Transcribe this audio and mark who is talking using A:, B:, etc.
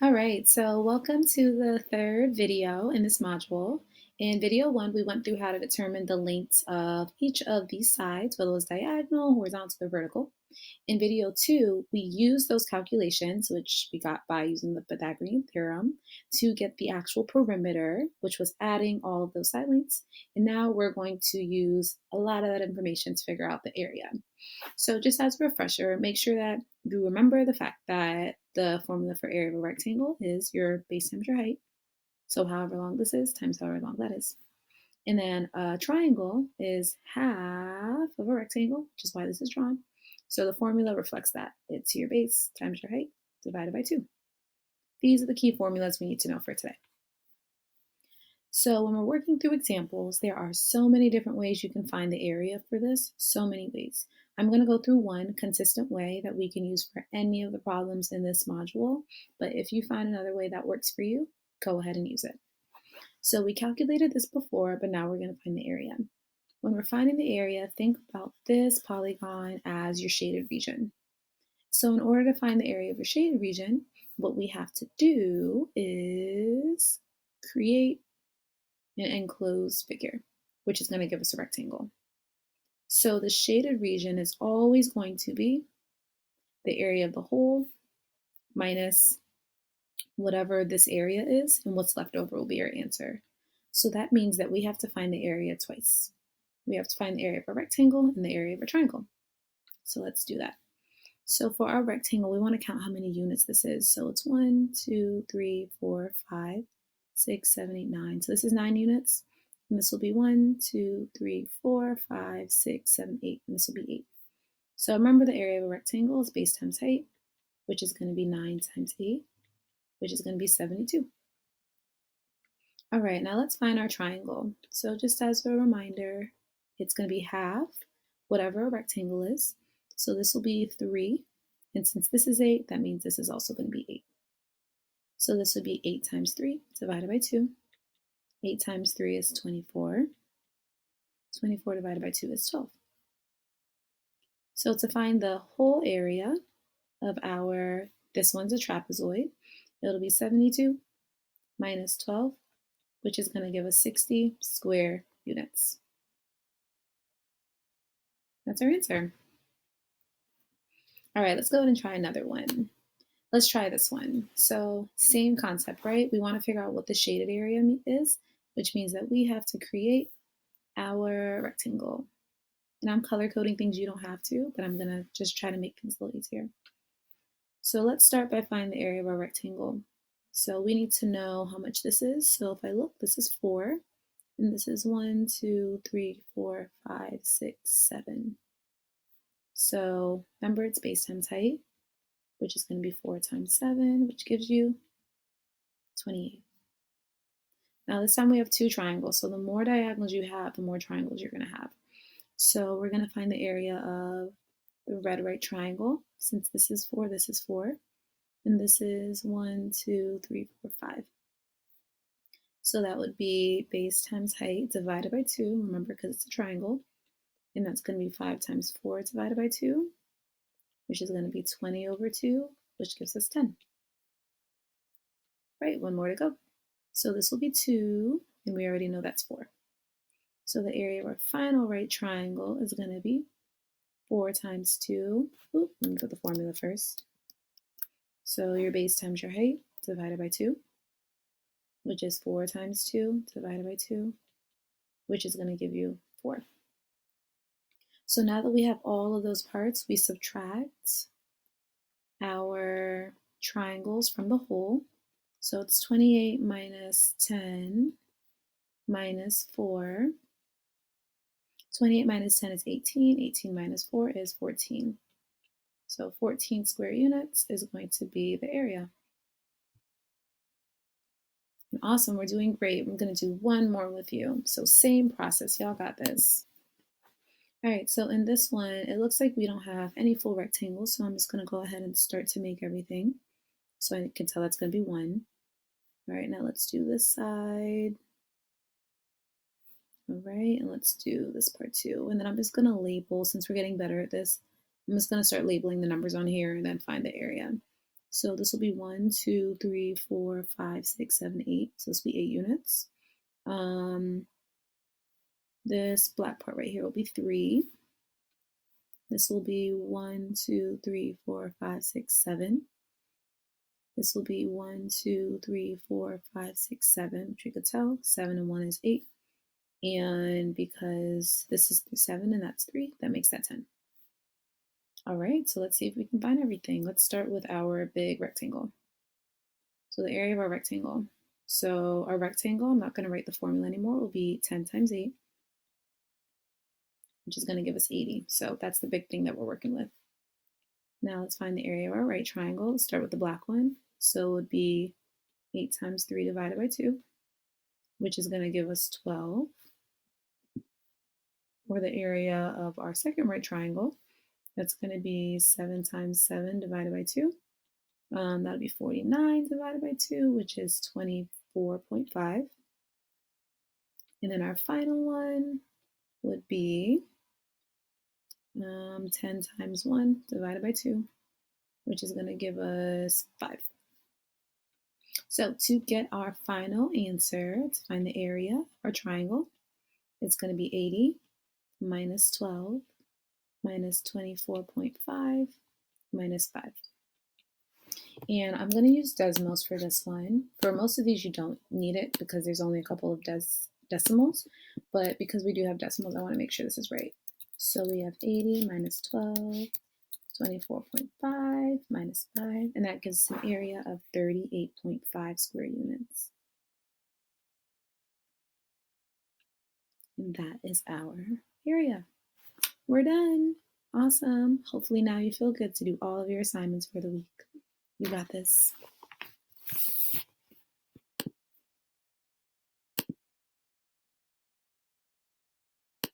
A: All right, so welcome to the third video in this module. In video one, we went through how to determine the lengths of each of these sides, whether it was diagonal, horizontal, or vertical. In video two, we used those calculations, which we got by using the Pythagorean theorem, to get the actual perimeter, which was adding all of those side lengths. And now we're going to use a lot of that information to figure out the area. So just as a refresher, make sure that you remember the fact that the formula for area of a rectangle is your base times your height. So however long this is times however long that is. And then a triangle is half of a rectangle, which is why this is drawn. So the formula reflects that. It's your base times your height divided by 2. These are the key formulas we need to know for today. So when we're working through examples, there are so many different ways you can find the area for this, so many ways. I'm going to go through one consistent way that we can use for any of the problems in this module, but if you find another way that works for you, go ahead and use it. So we calculated this before, but now we're going to find the area. When we're finding the area, think about this polygon as your shaded region. So in order to find the area of your shaded region, what we have to do is create an enclosed figure, which is going to give us a rectangle. So the shaded region is always going to be the area of the whole minus whatever this area is, and what's left over will be our answer. So that means that we have to find the area twice. We have to find the area of a rectangle and the area of a triangle. So let's do that. So for our rectangle, we want to count how many units this is. So it's 1, 2, 3, 4, 5, 6, 7, 8, 9. So this is 9 units. And this will be 1, 2, 3, 4, 5, 6, 7, 8. And this will be 8. So remember the area of a rectangle is base times height, which is going to be 9 times 8, which is going to be 72. All right, now let's find our triangle. So just as a reminder, it's going to be half whatever a rectangle is. So this will be 3. And since this is 8, that means this is also going to be 8. So this would be 8 times 3 divided by 2. 8 times 3 is 24. 24 divided by 2 is 12. So to find the whole area of this one's a trapezoid, it'll be 72 minus 12, which is going to give us 60 square units. That's our answer. All right, let's go ahead and try another one. Let's try this one. So same concept, right? We want to figure out what the shaded area is, which means that we have to create our rectangle. And I'm color coding things you don't have to, but I'm going to just try to make things a little easier. So let's start by finding the area of our rectangle. So we need to know how much this is. So if I look, this is 4, and this is 1, 2, 3, 4, 5, 6, 7. So remember it's base times height, which is going to be 4 times 7, which gives you 28. Now this time we have 2 triangles, so the more diagonals you have, the more triangles you're going to have. So we're going to find the area of the red right triangle. Since this is 4, and this is 1, 2, 3, 4, 5. So that would be base times height divided by 2, remember because it's a triangle, and that's going to be 5 times 4 divided by 2, which is going to be 20 over 2, which gives us 10. Right, one more to go. So this will be 2, and we already know that's 4. So the area of our final right triangle is going to be 4 times 2. Let me put the formula first. So your base times your height divided by 2, which is 4 times 2 divided by 2, which is going to give you 4. So now that we have all of those parts, we subtract our triangles from the whole. So it's 28 minus 10 minus 4. 28 minus 10 is 18. 18 minus 4 is 14. So 14 square units is going to be the area. Awesome, we're doing great. I'm going to do one more with you. So same process, y'all got this. All right, so in this one, it looks like we don't have any full rectangles, so I'm just going to go ahead and start to make everything. So I can tell that's going to be 1. All right, now let's do this side. All right, and let's do this part too. And then I'm just going to label, since we're getting better at this, I'm just going to start labeling the numbers on here and then find the area. So this will be 1, 2, 3, 4, 5, 6, 7, 8. So this will be 8 units. This black part right here will be 3. This will be 1, 2, 3, 4, 5, 6, 7. This will be 1, 2, 3, 4, 5, 6, 7, which you could tell 7 and 1 is 8. And because this is 7 and that's 3, that makes that 10. All right, so let's see if we can find everything. Let's start with our big rectangle. So the area of our rectangle. So our rectangle, I'm not going to write the formula anymore, will be 10 times 8, which is going to give us 80. So that's the big thing that we're working with. Now let's find the area of our right triangle. Let's start with the black one. So it would be 8 times 3 divided by 2, which is going to give us 12. Or the area of our second right triangle, that's going to be 7 times 7 divided by 2. That'll be 49 divided by 2, which is 24.5. And then our final one would be 10 times 1 divided by 2, which is going to give us 5. So to get our final answer, to find the area of our triangle, it's going to be 80 minus 12 minus 24.5 minus 5. And I'm going to use decimals for this one. For most of these, you don't need it because there's only a couple of decimals. But because we do have decimals, I want to make sure this is right. So we have 80 minus 12, 24.5 minus 5, and that gives us an area of 38.5 square units. And that is our area. We're done. Awesome. Hopefully now you feel good to do all of your assignments for the week. You got this.